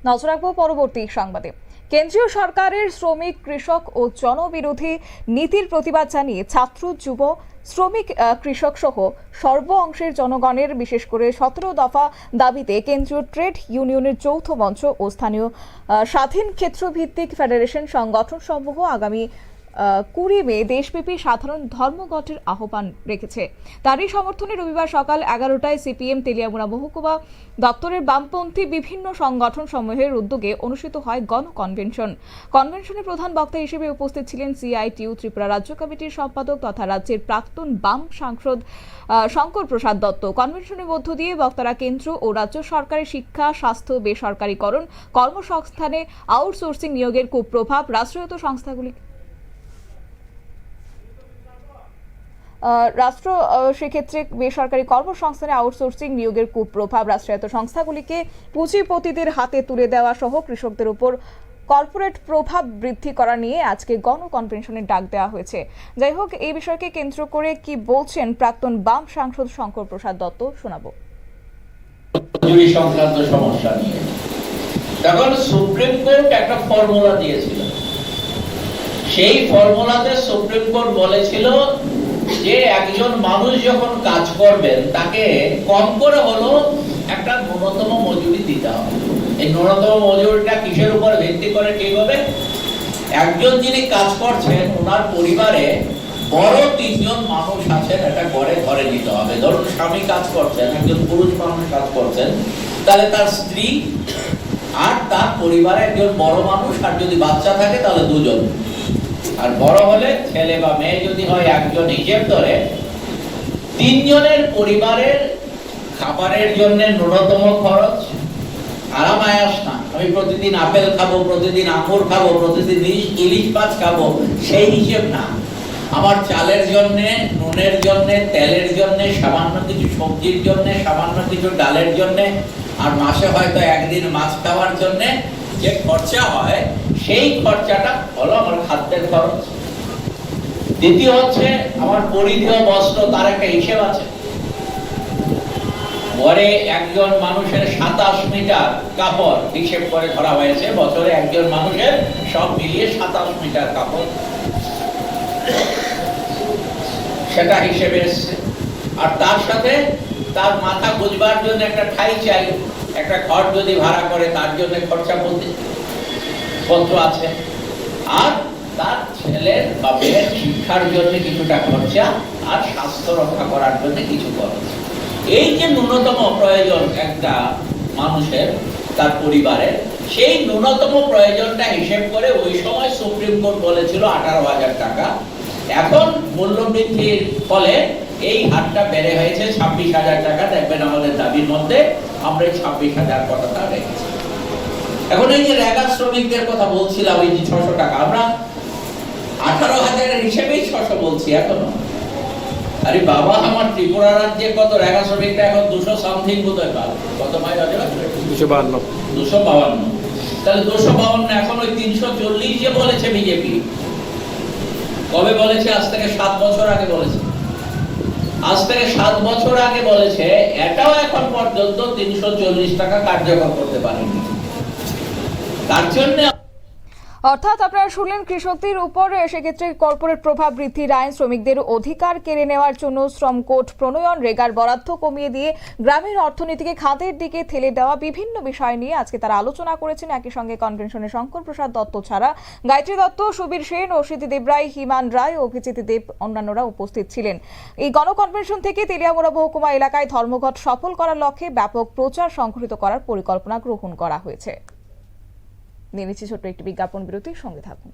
নজর রাখবো পরবর্তী সংবাদে। কেন্দ্রীয় সরকারের শ্রমিক, কৃষক ও জনবিরোধী নীতির প্রতিবাদ জানিয়ে ছাত্র, যুব, শ্রমিক, কৃষক সহ সর্ব অংশের জনগণের বিশেষ করে 17 দফা দাবিতে কেন্দ্রীয় ট্রেড ইউনিয়নের যৌথ মঞ্চ ও স্থানীয় স্বাধীন ক্ষেত্রভিত্তিক ফেডারেশন সংগঠন সমূহ আগামী 20 মে দেশব্যাপী সাধারণ ধর্মঘটের আহ্বান রেখেছে। তারই সমর্থনে রবিবার সকাল 11টায় সিপিএম তেলিয়ামুড়া মহকুমা দপ্তরের বামপন্থী বিভিন্ন সংগঠন সমূহের উদ্যোগে অনুষ্ঠিত হয় গণ কনভেনশন। কনভেনশনে প্রধান বক্তা হিসেবে উপস্থিত ছিলেন সিআইটিইউ ত্রিপুরা রাজ্য কমিটির সম্পাদক তথা রাজ্যের প্রাক্তন বাম সাংসদ শঙ্কর প্রসাদ দত্ত। কনভেনশনের মধ্য দিয়ে বক্তারা কেন্দ্র ও রাজ্য সরকারের শিক্ষা, স্বাস্থ্য, বেসরকারীকরণ, কর্মসংস্থানে আউটসোর্সিং নিয়োগের কুপ্রভাব, রাষ্ট্রায়ত্ত সংস্থাগুলি সেক্ষেত্রে বেসরকারি কর্মসংস্থানে আউটসোর্সিং নিয়োগের কুপ্রভাব, রাষ্ট্রায়ত্ত সংস্থাগুলিকে পুঁজিপতিদের হাতে তুলে দেওয়া সহ কৃষকদের উপর কর্পোরেট প্রভাব বৃদ্ধি করা নিয়ে আজকে গণ কনভেনশনের ডাক দেওয়া হয়েছে। যাই হোক, এই বিষয়কে কেন্দ্র করে কি বলছেন প্রাক্তন বাম সাংসদ শঙ্কর প্রসাদ দত্ত, শোনাবো। মজুরি সংক্রান্ত সমস্যা নিয়ে তখন সুপ্রিম কোর্ট একটা ফর্মুলা দিয়েছিল। সেই ফর্মুলাতে সুপ্রিম কোর্ট বলেছিল যে একজন মানুষ যখন কাজ করবেন তাকে কম করে হলো একটা ন্যূনতম মজুরি দিতে হবে। এই ন্যূনতম মজুরিটা কিসের উপর ভিত্তি করে ঠিক হবে? একজন যিনি কাজ করছেন ওনার পরিবারে বড় 3 জন মানুষ আছেন, এটা করে ধরে নিতে হবে। ধরুন স্বামী কাজ করছেন, একজন পুরুষ মানুষ কাজ করছেন, তাহলে তার স্ত্রী আর তার পরিবারে একজন বড় মানুষ, আর যদি বাচ্চা থাকে তাহলে 2 জন। আর বড় হলে ছেলে বা মেয়ে যদি হয় একজন, হিসেব ধরে 3 জনের পরিবারের খাবারের জন্য ন্যূনতম খরচ। আরাম আয়াস না, আমি প্রতিদিন আপেল খাবো, প্রতিদিন আঙুর খাবো, প্রতিদিন ইলিশ মাছ খাবো, সেই হিসেব না। আমার চালের জন্য, নুনের জন্য, তেলের জন্য, সামান্য কিছু সবজির জন্য, সামান্য কিছু ডালের জন্য, আর মাসে হয়তো একদিন মাছ খাওয়ার জন্য যে খরচা হয়, সেই খরচাটা হলো আমার খাদ্যের খরচ। দ্বিতীয় হচ্ছে আমার পরিধেয় বস্ত্র, তার একটা হিসেব আছে। পরে একজন মানুষের 27 মিটার কাপড় হিসেব করে ধরা হয়েছে, বছরে একজন মানুষের সব মিলিয়ে 27 মিটার কাপড়, সেটা হিসেবে এসছে। আর তার সাথে তার মাথা গুজবার জন্য একটা ঠাই চাই, একটা ঘর যদি ভাড়া করে তার জন্য খরচা পত্র আছে, আর তার ছেলের বা মেয়ের শিক্ষার জন্য কিছুটা খরচা, আর স্বাস্থ্য রক্ষা করার জন্য কিছু খরচ। এই যে ন্যূনতম প্রয়োজন একটা মানুষের, তার পরিবারের, সেই ন্যূনতম প্রয়োজনটা হিসেব করে ওই সময় সুপ্রিম কোর্ট বলেছিল 18,000 টাকা। এখন মূল্যবৃদ্ধির ফলে এই হারটা বেড়ে হয়েছে 26,000 টাকা। দেখবেন আমাদের দাবির মধ্যে আমরা এই 26,000 কথাটা রেখেছি। এখন এই যে রেগা শ্রমিকদের কথা বলছিলাম, এই যে 600 টাকা, আমরা 18,000 হিসেবেই 600 বলছি এখনো। আরে বাবা, আমার ত্রিপুরা রাজ্যে কত রেগা শ্রমিকরা এখন 200 সামথিং বোধহয় পাবে। কত মাই রাজ্য? 252। তাহলে 252 এখন ওই 340 যে বলেছে বিজেপি, কবে বলেছে? আজ থেকে 7 বছর আগে বলেছে। আজ থেকে 7 বছর আগে বলেছে, এটাও এখন পর্যন্ত 340 টাকা কার্যকর করতে পারেনি। তার জন্য অর্থাৎ আপনারা শুনলেন, কৃষকদের উপর সেক্ষেত্রে কর্পোরেট প্রভাব বৃদ্ধির আইন, শ্রমিকদের অধিকার কেড়ে নেওয়ার জন্য শ্রম কোড প্রণয়ন, রেগার বরাদ্দ কমিয়ে দিয়ে গ্রামের অর্থনীতিকে খাদের দিকে ঠেলে দেওয়া, বিভিন্ন বিষয় নিয়ে আজকে তারা আলোচনা করেছেন। একই সঙ্গে কনভেনশনে শঙ্কর প্রসাদ দত্ত ছাড়া গায়ত্রী দত্ত, সুবীর সেন, অসিতি দেবরায়, হিমান রায়, অভিজিৎ দেব অন্যান্যরা উপস্থিত ছিলেন। এই গণকনভেনশন থেকে তেলিয়ামুড়া মহকুমা এলাকায় ধর্মঘট সফল করার লক্ষ্যে ব্যাপক প্রচার সংঘটিত করার পরিকল্পনা গ্রহণ করা হয়েছে। নিয়ে নিচ্ছি ছোট্ট একটি বিজ্ঞাপন বিরতির সঙ্গে থাকুন।